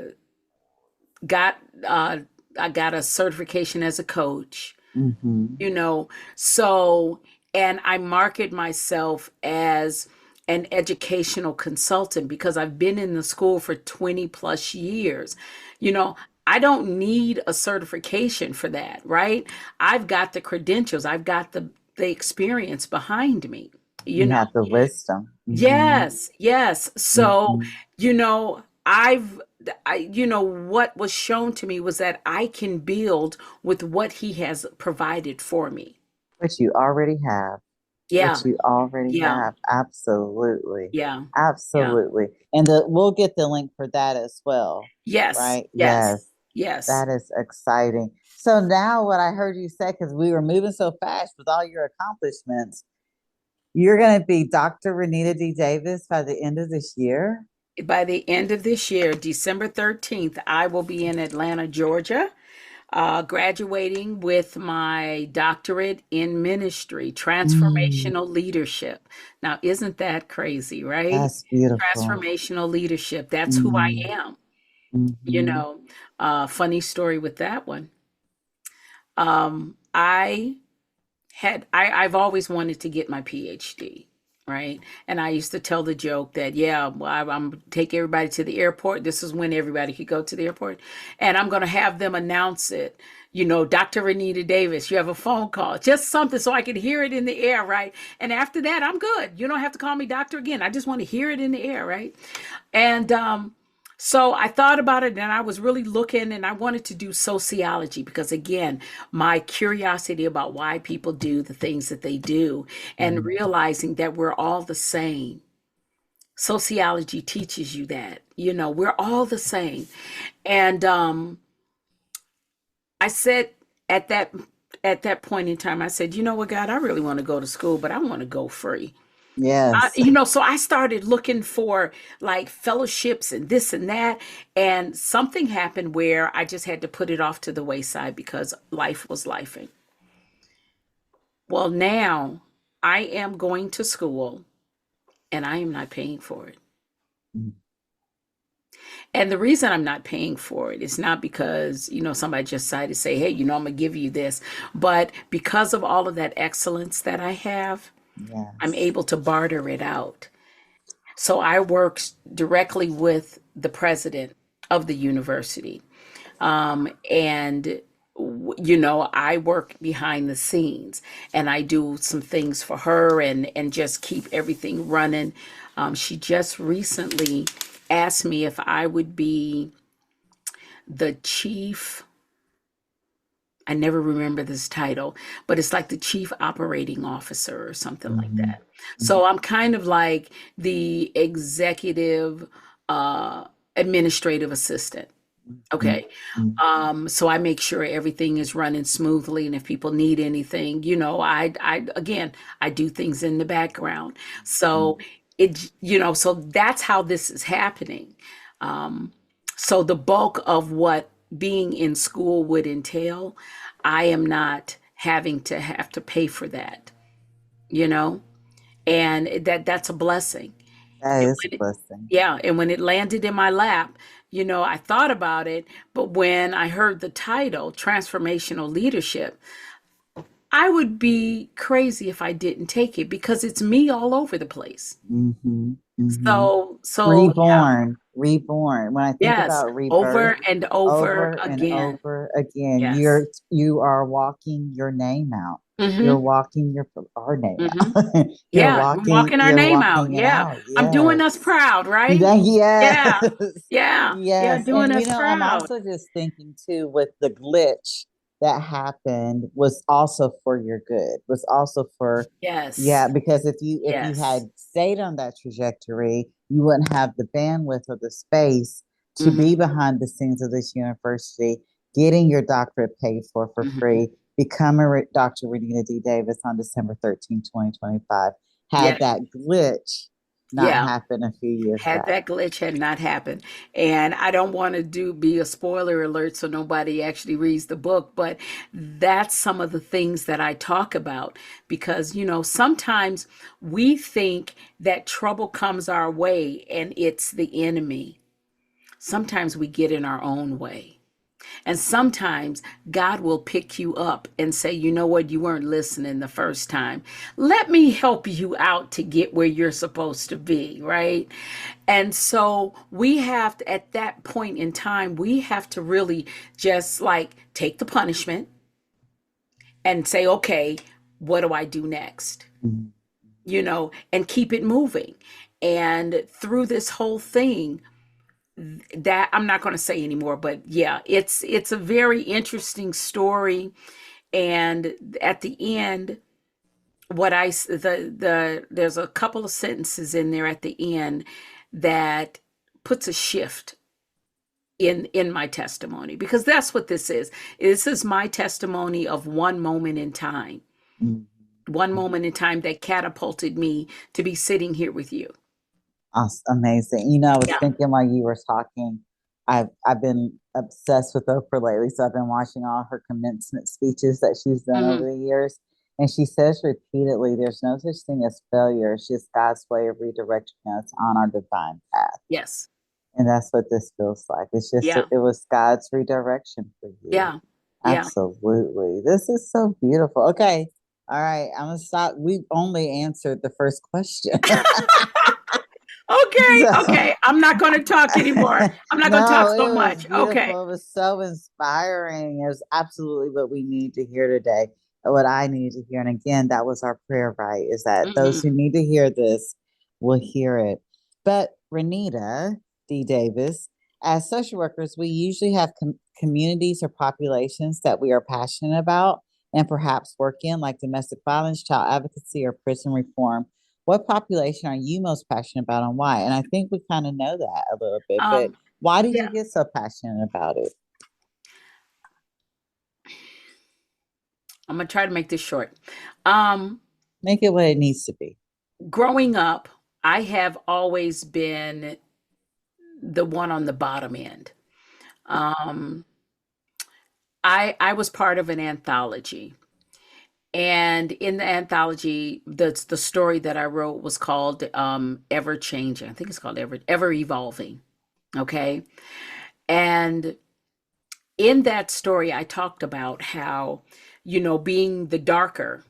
got uh, I got a certification as a coach, Mm-hmm. you know. So, and I market myself as an educational consultant because I've been in the school for 20 plus years. You know, I don't need a certification for that, right? I've got the credentials, I've got the experience behind me, you You know. have the wisdom. Mm-hmm. Yes, yes. So, Mm-hmm. you know, what was shown to me was that I can build with what he has provided for me. But you already have. Which Yeah, you already yeah, have. Absolutely. yeah, yeah. Absolutely. And we'll get the link for that as well. Yes, Right? yes, Yes. yes. That is exciting. So now what I heard you say, because we were moving so fast with all your accomplishments, you're going to be Dr. Renita D. Davis by the end of this year. By the end of this year, December 13th, I will be in Atlanta, Georgia, graduating with my doctorate in ministry, Mm, transformational leadership. Now, isn't that crazy, right? that's beautiful. Transformational leadership. That's who I Mm, am. You hmm. know, funny story with that one. I've always wanted to get my PhD, right? And I used to tell the joke that, yeah, well, I'm take everybody to the airport. This is when everybody could go to the airport, and I'm going to have them announce it. You know, Dr. Renita Davis, you have a phone call, just something so I can hear it in the air, right? And after that, I'm good. You don't have to call me doctor again. I just want to hear it in the air, right? And so I thought about it and I was really looking and I wanted to do sociology because, again, my curiosity about why people do the things that they do and Mm, realizing that we're all the same. Sociology teaches you that, you know, we're all the same. And I said at that at that point in time, I said, you know what, God, I really want to go to school, but I want to go free. yes. You know, so I started looking for like fellowships and this and that. And something happened where I just had to put it off to the wayside because life was lifing. Well, now I am going to school and I am not paying for it. Mm, And the reason I'm not paying for it is not because, you know, somebody just decided to say, hey, you know, I'm going to give you this, but because of all of that excellence that I have, I'm yes. able to barter it out. So I work directly with the president of the university. And I work behind the scenes and I do some things for her and just keep everything running. She just recently asked me if I would be the chief. I never remember this title, but it's like the chief operating officer or something like Mm-hmm. that. So I'm kind of like the executive administrative assistant. Mm-hmm. Okay. So I make sure everything is running smoothly, and if people need anything, again, I do things in the background. So so that's how this is happening. Um, so the bulk of what being in school would entail, I am not having to have to pay for that, you know, and that's a blessing. That And is a when it, blessing. yeah, and when it landed in my lap, I thought about it, but when I heard the title, Transformational Leadership, I would be crazy if I didn't take it because it's me all over the place. Mm-hmm. Mm-hmm. So yeah, Reborn. When I think yes, about rebirth, over and over over and again. over again, Yes. you are walking your name out. You're Mm-hmm. walking our name Mm-hmm. out. Yeah, we're walking our You're name out. walking it Yeah. out. I'm doing us Yes. proud, right? Yes. Yeah. Yeah. Yeah, Yes. doing And us I'm proud. also just thinking too with the glitch that happened was also for your good, was also for, yeah, Yes. because if you Yes. had stayed on that trajectory, you wouldn't have the bandwidth or the space to be Mm-hmm. behind the scenes of this university, getting your doctorate paid for Mm-hmm. free, becoming Dr. Renita D. Davis on December 13th, 2025. Had Yeah. that glitch not Yeah. happened a few years Had back. that glitch had not happened. And I don't want to be a spoiler alert so nobody actually reads the book, but that's some of the things that I talk about because, sometimes we think that trouble comes our way and it's the enemy. Sometimes we get in our own way. And sometimes God will pick you up and say, you know what, you weren't listening the first time. Let me help you out to get where you're supposed to be, right? And so we have to, at that point in time, we have to really just like take the punishment and say, okay, what do I do next? Mhm. And keep it moving. And through this whole thing, that I'm not going to say anymore, but yeah, it's a very interesting story. And at the end, there's a couple of sentences in there at the end that puts a shift in my testimony because that's what this is. This is my testimony of Mhm. one moment in time that catapulted me to be sitting here with you. Amazing. I was Yeah. thinking while you were talking, I've been obsessed with Oprah lately, so I've been watching all her commencement speeches that she's done Hmm. over the years. And she says repeatedly, there's no such thing as failure. It's just God's way of redirecting us on our divine path. Yes. And that's what this feels like. Yeah. It was God's redirection for you. Yeah. Yeah. Absolutely. This is so beautiful. Okay. All right. I'm going to stop. We only answered the first question. Okay, So, okay. I'm not going to talk anymore. I'm not going to talk no, so it was much. Okay. beautiful. It was so inspiring. It was absolutely what we need to hear today, what I need to hear. And again, that was our prayer, right? Is that those who Hmm. need to hear this will hear it. But Renita D. Davis, as social workers, we usually have communities or populations that we are passionate about and perhaps work in, like domestic violence, child advocacy, or prison reform. What population are you most passionate about and why? And I think we kind of know that a little bit, but Um, why did you yeah, get so passionate about it? I'm going to try to make this short. Um, Make it what it needs to be. Growing up, I have always been the one on the bottom end. Um, I was part of an anthology. And in the anthology, the story that I wrote was called Ever Changing. I think it's called Ever Evolving. Okay. And in that story, I talked about how, being the darker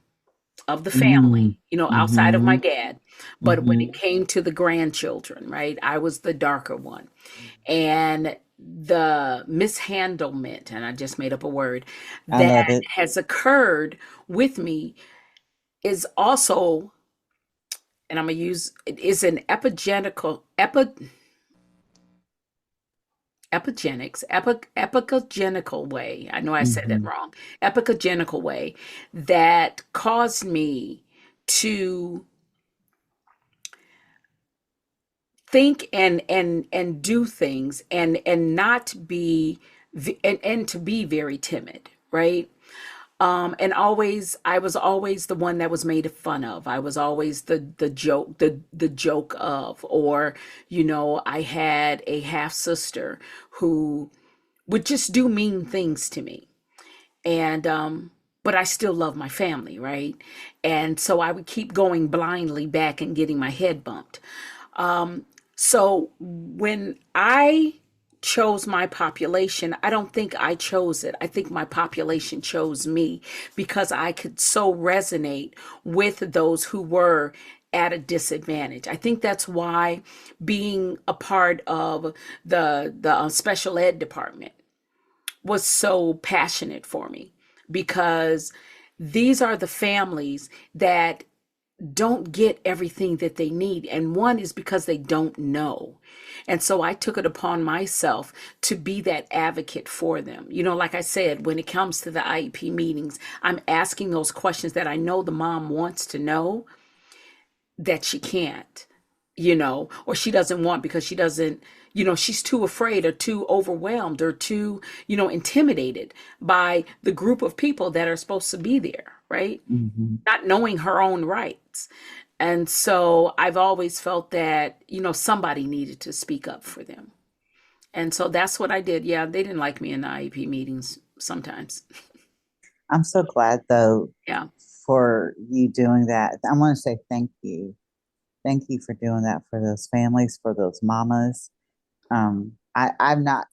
of the Mm-hmm. family, outside of my Mm-hmm. dad. But when Mm-hmm. it came to the grandchildren, right, I was the darker one. And the mishandlement, and I just made up a word, I that love it. has occurred with me is also, and I'm going to use it, is an epigenical way. I know I said that Mm-hmm. wrong. Epigenical way that caused me to think and do things and not be and to be very timid, right? And always, I was always the one that was made fun of. I was always the joke of, or I had a half sister who would just do mean things to me. And but I still love my family, right? And so I would keep going blindly back and getting my head bumped. So when I chose my population, I don't think I chose it. I think my population chose me because I could so resonate with those who were at a disadvantage. I think that's why being a part of the special ed department was so passionate for me, because these are the families that don't get everything that they need. And one is because they don't know. And so I took it upon myself to be that advocate for them. Like I said, when it comes to the IEP meetings, I'm asking those questions that I know the mom wants to know that she can't, or she doesn't want, because she doesn't, she's too afraid or too overwhelmed or too, intimidated by the group of people that are supposed to be there, right? Mm-hmm. Not knowing her own rights. And so I've always felt that, somebody needed to speak up for them. And so that's what I did. Yeah, they didn't like me in the IEP meetings sometimes. I'm so glad though Yeah. for you doing that. I want to say thank you. Thank you for doing that for those families, for those mamas. I'm not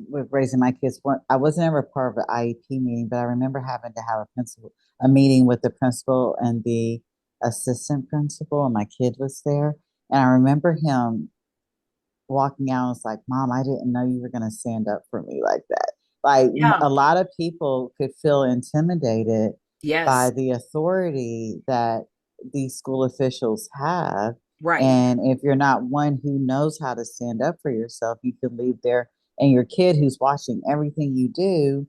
with raising my kids. I wasn't ever part of the IEP meeting, but I remember having to have a meeting with the principal and the assistant principal, and my kid was there. And I remember him walking out and was like, Mom, I didn't know you were going to stand up for me like that. Like Yeah. a lot of people could feel intimidated by Yes. the authority that these school officials have. Right. And if you're not one who knows how to stand up for yourself, you can leave there and your kid who's watching everything you do,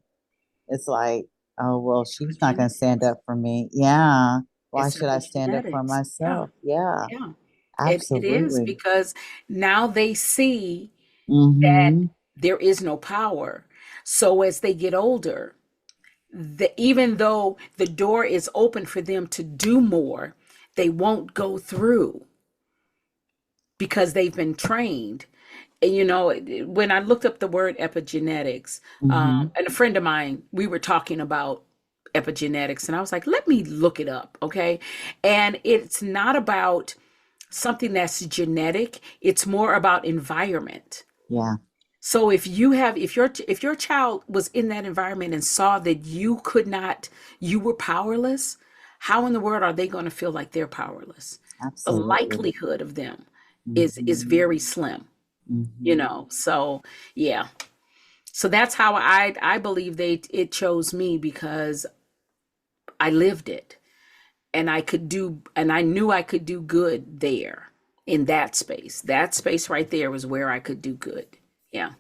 it's like, oh, well, she's not going to stand Epigenetics. up for me. Yeah. Why It's should I stand up for epigenetics. Yeah. myself? Yeah, Yeah. It is, absolutely. because now they see that Mm-hmm. there is no power. So as they get older, even though the door is open for them to do more, they won't go through because they've been trained. And when I looked up the word epigenetics, Mm-hmm. and a friend of mine, we were talking about epigenetics, and I was like, let me look it up, okay? And it's not about something that's genetic, it's more about environment. Yeah. So if your child was in that environment and saw that you were powerless, how in the world are they going to feel like they're powerless? The Absolutely. likelihood of them is Mm-hmm. very slim, Mm-hmm. So yeah. So that's how I believe it chose me, because I lived it, and I knew I could do good there, in that space. That space right there was where I could do good. Yeah.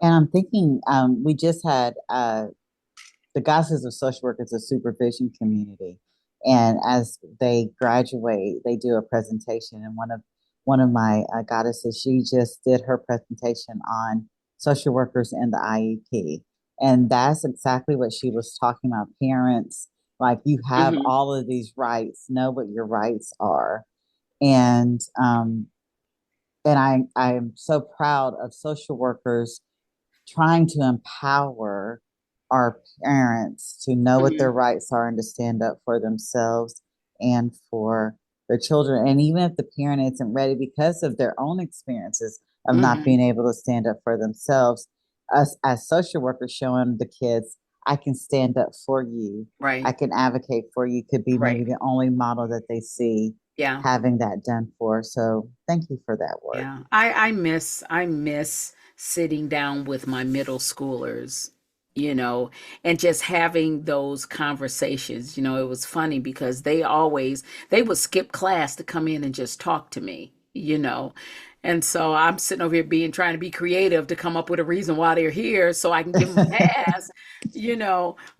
And I'm thinking, we just had the Goddesses of Social Work is a supervision community, and as they graduate, they do a presentation. And one of my goddesses, she just did her presentation on social workers and the IEP, and that's exactly what she was talking about. Parents, like you have Hmm. all of these rights, know what your rights are, and I'm so proud of social workers trying to empower our parents to know what their Hmm. rights are and to stand up for themselves and for their children. And even if the parent isn't ready because of their own experiences of not Hmm. being able to stand up for themselves, us as social workers showing the kids, I can stand up for you. I Right. can advocate for you could be maybe Right. the only model that they see Yeah. having that done for. So thank you for that work. Yeah. I miss sitting down with my middle schoolers, and just having those conversations. It was funny because they would skip class to come in and just talk to me. And so I'm sitting over here trying to be creative to come up with a reason why they're here so I can give them a pass.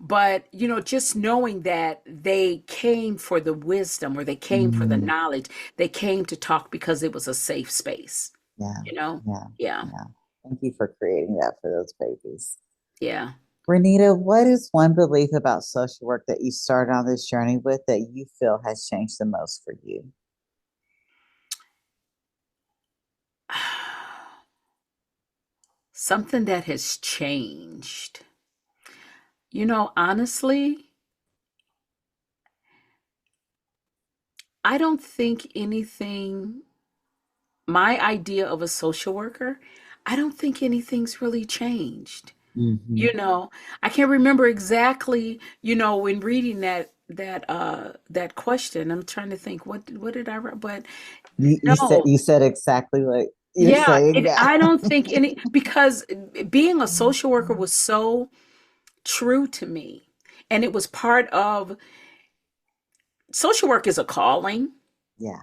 But just knowing that they came for the wisdom, or they came for the Mm, knowledge, they came to talk you it was a safe space, yeah, you know? yeah, Yeah, yeah. Thank you for creating that for those babies. yeah. Renita, what is one belief about social work that you started on this journey with that you feel has changed the most for you? Something that has changed. Honestly, I don't think anything, my idea of a social worker, I don't think anything's really changed. Hmm. You know, I can't remember exactly, when reading that question. I'm trying to think what did I write? But no, You said exactly what you're yeah, saying now. I don't think any, because being a social worker was so true to me. And it was part of social work is a calling. Yeah.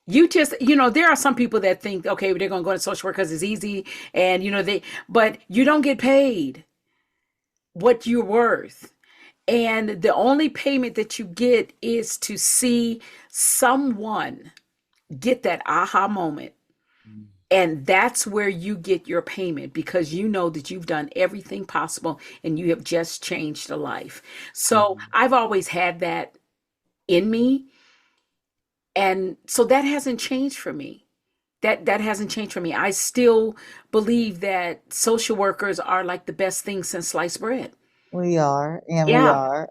There are some people that think, okay, they're going to go into social work because it's easy, and but you don't get paid what you're worth. And the only payment that you get is to see someone get that aha moment. And that's where you get your payment, because you know that you've done everything possible and you have just changed a life. So Mhm. I've always had that in me. And so that hasn't changed for me. That hasn't changed for me. I still believe that social workers are like the best thing since sliced bread. We are, and we Yeah. are.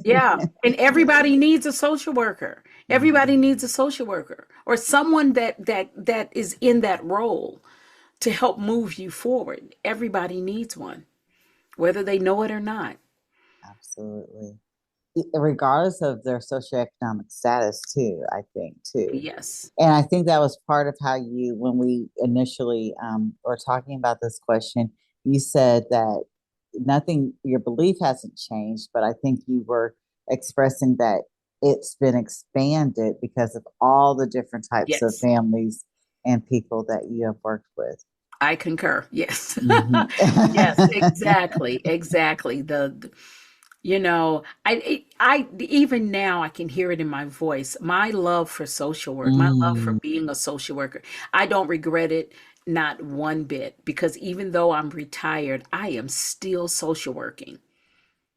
Yeah. And everybody needs a social worker. Everybody Mhm. needs a social worker, or someone that is in that role to help move you forward. Everybody needs one, whether they know it or not. Absolutely. Regardless of their socioeconomic status, too, I think, too. Yes. And I think that was part of how when we initially were talking about this question, you said that your belief hasn't changed, but I think you were expressing that it's been expanded because of all the different types of Yes. families and people that you have worked with. I concur. Yes. Mhm. Yes, exactly. Exactly. I even now I can hear it in my voice. My love for social work, my love for Mm, being a social worker. I don't regret it, not one bit, because even though I'm retired, I am still social working,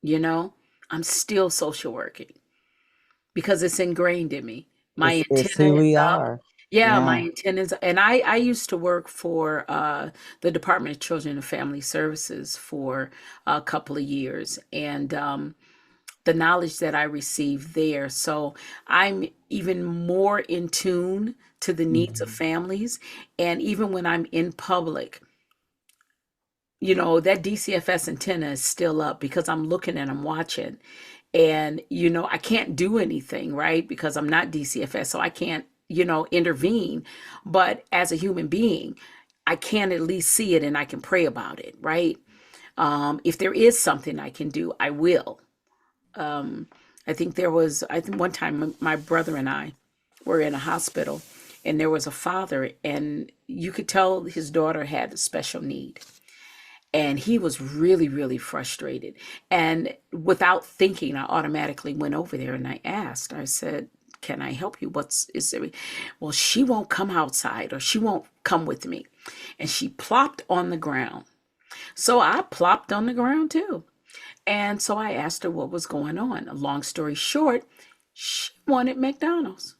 you know? I'm still social working because it's ingrained in me. My it's antenna who is we up. are. Yeah, my Yeah. antennas. And I used to work for the Department of Children and Family Services for a couple of years. And the knowledge that I received there. So I'm even more in tune to the needs of Mhm. families. And even when I'm in public, that DCFS antenna is still up because I'm looking and I'm watching. And, I can't do anything, right? Because I'm not DCFS, so I can't, intervene. But as a human being, I can at least see it and I can pray about it, right? If there is something I can do, I will. Um, I think one time my brother and I were in a hospital, and there was a father, and you could tell his daughter had a special need. And he was really, really frustrated. And without thinking, I automatically went over there and I said, can I help you? Is there? Well, she won't come outside, or she won't come with me. And she plopped on the ground. So I plopped on the ground too. And so I asked her what was going on. Long story short, she wanted McDonald's.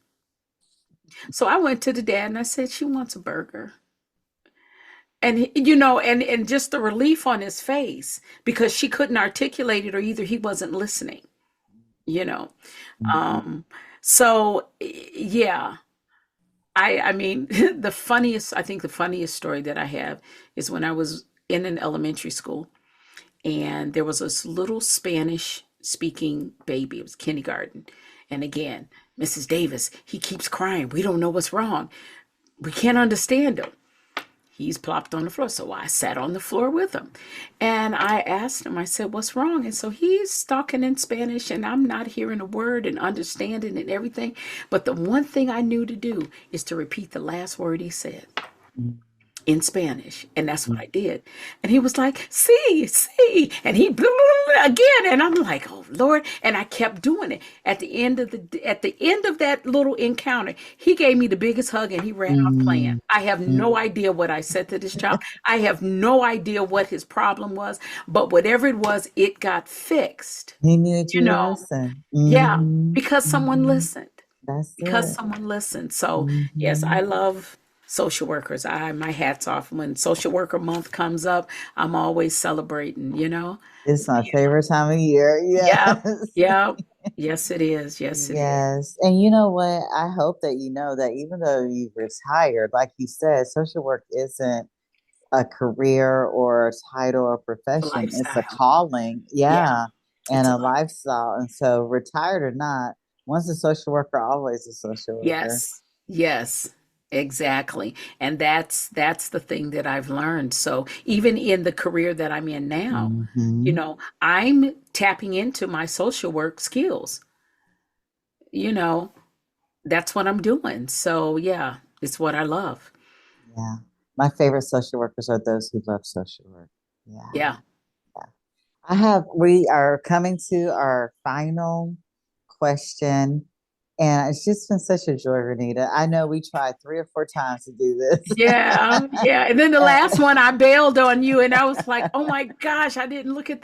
So I went to the dad and I said, she wants a burger. And and just the relief on his face, because she couldn't articulate it, or either he wasn't listening, you know. Mhm. Um so yeah, I mean I think the funniest story that I have is when I was in an elementary school, and there was this little Spanish speaking baby. It was kindergarten. And again, Mrs. Davis, he keeps crying. We don't know what's wrong. We can't understand him. He's plopped on the floor. So I sat on the floor with him. And I asked him, I said, what's wrong? And so he's talking in Spanish, and I'm not hearing a word and understanding and everything. But the one thing I knew to do is to repeat the last word he said in Spanish. And that's what I did. And he was like, see, see. And he blah, blah, blah, again. And I'm like, oh Lord. And I kept doing it. At the end of that little encounter, he gave me the biggest hug and he ran off playing. Mm, I have mm. no idea what I said to this child. I have no idea what his problem was, but whatever it was, it got fixed. He needed You you to know, listen. yeah, Hmm. because someone Hmm. listened. That's Because it. someone listened. So yes, Hmm. I love social workers. I my hat's off when Social Worker Month comes up. I'm always celebrating, you know? It's my favorite time of year. Yeah, Yes. yeah. Yes, it is. Yes, it is. Yes. And you know what? I hope that you know that even though you've retired, like you said, social work isn't a career or a title or It's a profession. It's a lifestyle. calling. Yeah, Yeah. And it's a a life. lifestyle. And so retired or not, once a social worker, always a social worker. Yes. Yes. Exactly. And that's the thing that I've learned. So even in the career that I'm in now, Hmm. I'm tapping into my social work skills. You know, that's what I'm doing. So yeah, it's what I love. Yeah. My favorite social workers are those who love social work. Yeah. Yeah. We are coming to our final question. And it's just been such a joy, Renita. I know we tried 3 or 4 times to do this. Yeah. Yeah. And then the last And- one I bailed on you and I was like, "Oh my gosh, I didn't look at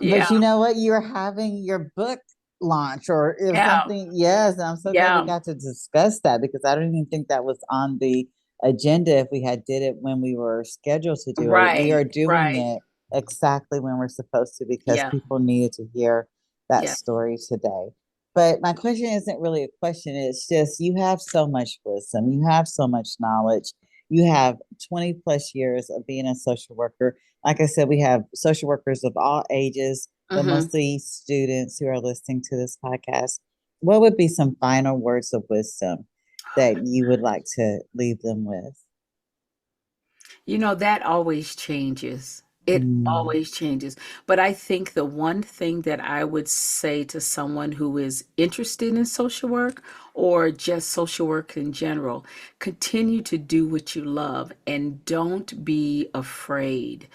yeah. but you know what? You're having your book launch or if Yeah. something. Yes, and I'm so glad we Yeah. got to discuss that because I don't even think that was on the agenda if we had did it when we were scheduled to do it. We are Right. doing Right. it exactly when we're supposed to because Yeah. people needed to hear that Yeah. story today. But my question isn't really a question. It's just you have so much wisdom. You have so much knowledge. You have 20 plus years of being a social worker. Like I said, we have social workers of all ages, but Hmm. mostly students who are listening to this podcast. What would be some final words of wisdom that you would like to leave them with? That always changes. It Mm, always changes. But I think the one thing that I would say to someone who is interested in social work or just social work in general, continue to do what you love and don't be afraid.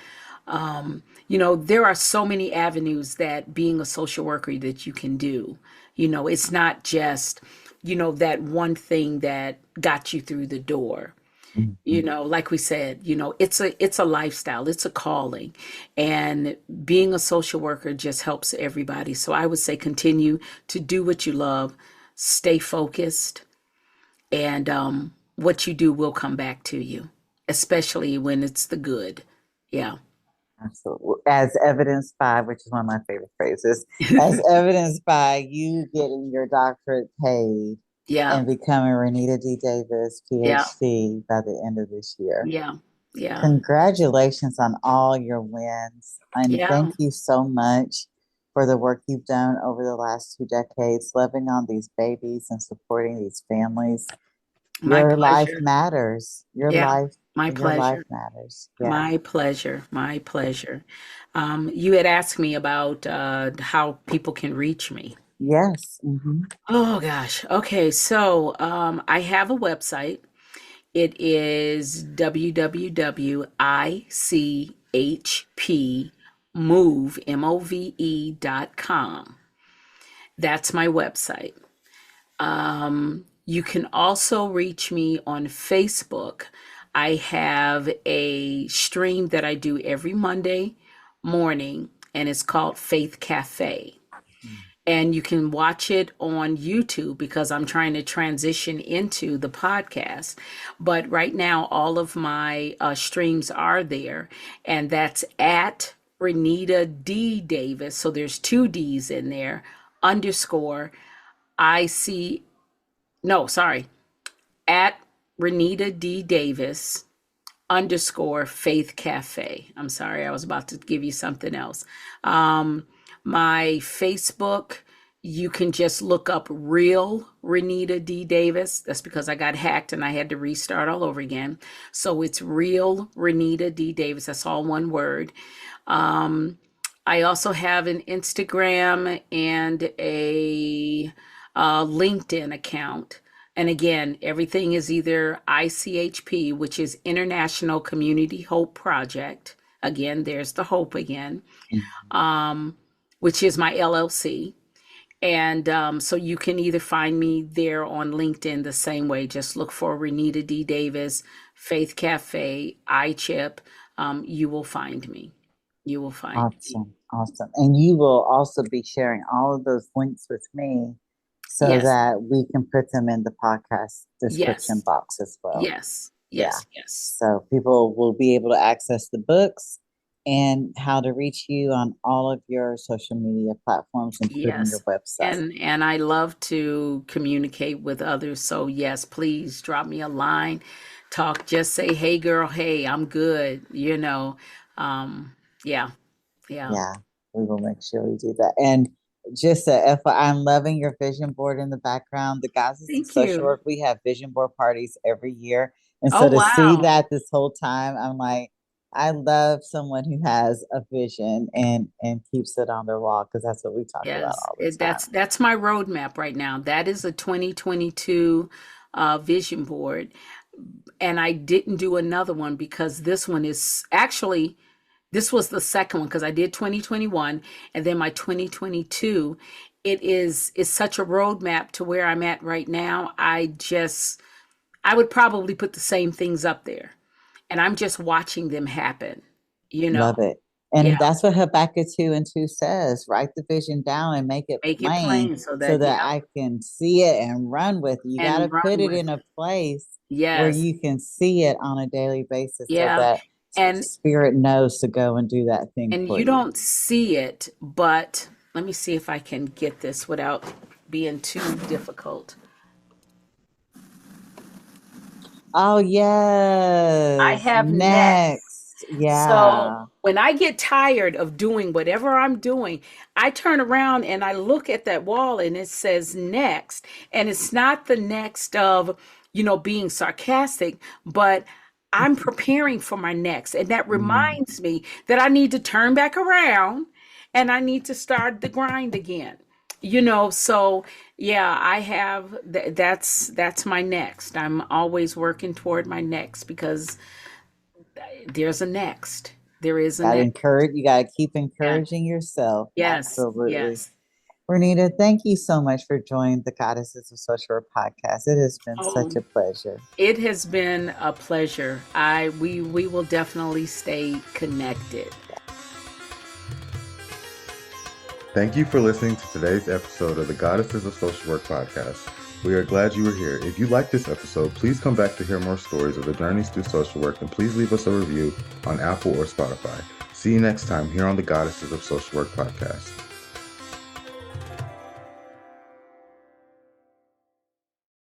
There are so many avenues that being a social worker that you can do. It's not just, that one thing that got you through the door. mhm. Like we said, it's a lifestyle, it's a calling. And being a social worker just helps everybody. So I would say continue to do what you love, stay focused, and what you do will come back to you, especially when it's the good. Yeah. Absolutely. As evidenced by, which is one of my favorite phrases, as evidenced by you getting your doctorate paid Yeah. and becoming Renita D Davis, Yeah. PhD, by the end of this year. Yeah. Yeah. Congratulations on all your wins. And Yeah. thank you so much for the work you've done over the last 2 decades, loving on these babies and supporting these families. My Your life pleasure. matters. Yeah. My Your life pleasure. matters. Yeah. My pleasure. My pleasure. You had asked me about how people can reach me. Yes. Hmm. Oh gosh. Okay. So I have a website. It is www.ichpmove.com. That's my website. You can also reach me on Facebook. I have a stream that I do every Monday morning, and it's called Faith Cafe. And you can watch it on YouTube because I'm trying to transition into the podcast. But right now, all of my streams are there, and that's at Renita D Davis. So there's two D's in there, underscore IC, no, sorry, at Renita D Davis underscore Faith Cafe. I'm sorry, I was about to give you something else. My Facebook, you can just look up Real Renita D Davis. That's because I got hacked and I had to restart all over again. So it's Real Renita D Davis. That's all one word. I also have an Instagram and a LinkedIn account. And again, everything is either ICHP, which is International Community Hope Project. Again, there's the hope again, which is my LLC. And so you can either find me there on LinkedIn the same way. Just look for Renita D Davis, Faith Cafe, ICHP. You will find me. You will find me. Awesome. And you will also be sharing all of those links with me so Yes. that we can put them in the podcast description Yes. box as well. Yes. Yes. Yes. So people will be able to access the books and how to reach you on all of your social media platforms, including your website. And I love to communicate with others. So yes, please drop me a line, talk, just say, hey girl, hey, I'm good. Yeah. We will make sure we do that. And just a FYI, I'm loving your vision board in the background. The Goddesses of Social Work, we have vision board parties every year. And so to see that this whole time, I'm like, I love someone who has a vision and keeps it on their wall, because that's what we talk about all the time. That's my roadmap right now. That is a 2022 vision board. And I didn't do another one because this one is actually, this was the second one because I did 2021 and then my 2022. It is such a roadmap to where I'm at right now. I would probably put the same things up there. And I'm just watching them happen, Love it. And that's what Habakkuk 2:2 says. Write the vision down and make it plain so that I can see it and run with it. You got to put it in a place where you can see it on a daily basis so that Spirit knows to go and do that thing. And you don't see it, but let me see if I can get this without being too difficult. Oh, yes. I have next. Yeah. So when I get tired of doing whatever I'm doing, I turn around and I look at that wall and it says next. And it's not the next of, being sarcastic, but I'm preparing for my next. And that reminds me that I need to turn back around and I need to start the grind again. So I have that's my next. I'm always working toward my next because there's a next. There is a next. You got to keep encouraging yourself. Yes. Absolutely. Yes. Renita, thank you so much for joining the Goddesses of Social Work podcast. It has been such a pleasure. It has been a pleasure. We will definitely stay connected. Thank you for listening to today's episode of the Goddesses of Social Work podcast. We are glad you were here. If you like this episode, please come back to hear more stories of the journeys through social work, and please leave us a review on Apple or Spotify. See you next time here on the Goddesses of Social Work podcast.